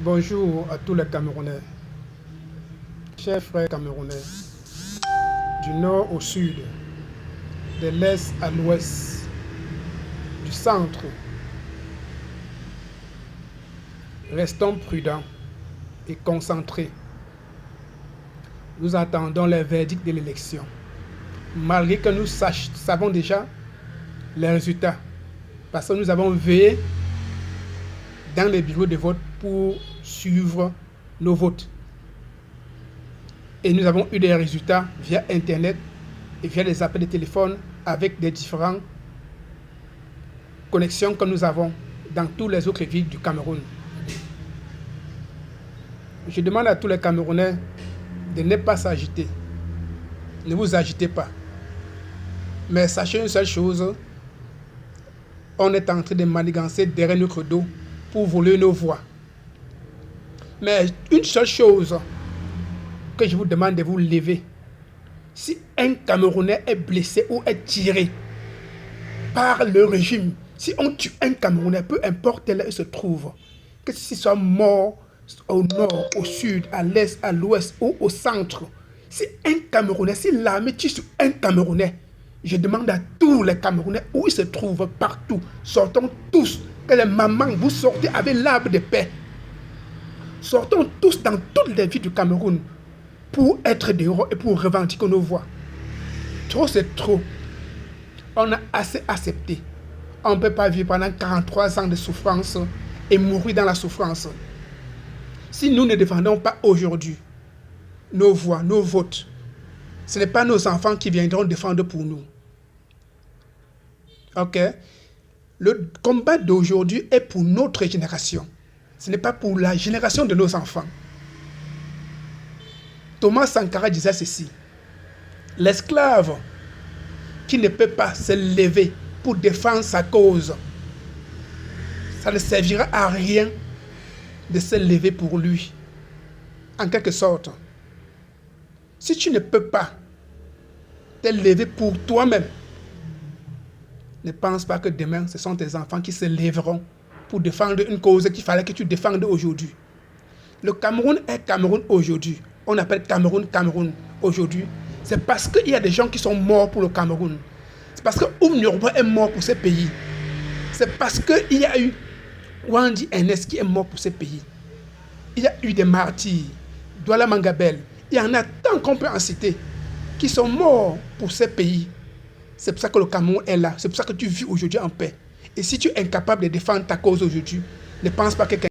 Bonjour à tous les Camerounais, chers frères camerounais, du nord au sud, de l'est à l'ouest, du centre. Restons prudents et concentrés. Nous attendons les verdicts de l'élection, malgré que nous savons déjà les résultats, parce que nous avons veillé dans les bureaux de vote pour suivre nos votes. Et nous avons eu des résultats via Internet et via des appels de téléphone avec des différentes connexions que nous avons dans toutes les autres villes du Cameroun. Je demande à tous les Camerounais de ne pas s'agiter. Ne vous agitez pas. Mais sachez une seule chose, on est en train de manigancer derrière notre dos pour voler nos voix. Mais une seule chose que je vous demande de vous lever. Si un Camerounais est blessé ou est tiré par le régime, si on tue un Camerounais, peu importe là où il se trouve, que s'il soit mort au nord, au sud, à l'est, à l'ouest ou au centre, si un Camerounais, si l'armée tue sur un Camerounais, je demande à tous les Camerounais où ils se trouvent, partout, sortons tous, que les mamans, vous sortez avec l'arbre de paix. Sortons tous dans toutes les villes du Cameroun pour être des héros et pour revendiquer nos voix. Trop, c'est trop. On a assez accepté. On ne peut pas vivre pendant 43 ans de souffrance et mourir dans la souffrance. Si nous ne défendons pas aujourd'hui nos voix, nos votes, ce n'est pas nos enfants qui viendront défendre pour nous. Ok? Le combat d'aujourd'hui est pour notre génération. Ce n'est pas pour la génération de nos enfants. Thomas Sankara disait ceci. L'esclave qui ne peut pas se lever pour défendre sa cause, ça ne servira à rien de se lever pour lui. En quelque sorte, si tu ne peux pas te lever pour toi-même, ne pense pas que demain, ce sont tes enfants qui se lèveront pour défendre une cause qu'il fallait que tu défendes aujourd'hui. Le Cameroun est Cameroun aujourd'hui. On appelle Cameroun aujourd'hui. C'est parce qu'il y a des gens qui sont morts pour le Cameroun. C'est parce que Yoruba est mort pour ce pays. C'est parce qu'il y a eu Wandi NS qui est mort pour ce pays. Il y a eu des martyrs, Douala Mangabel. Il y en a tant qu'on peut en citer qui sont morts pour ce pays. C'est pour ça que le Cameroun est là. C'est pour ça que tu vis aujourd'hui en paix. Et si tu es incapable de défendre ta cause aujourd'hui, ne pense pas que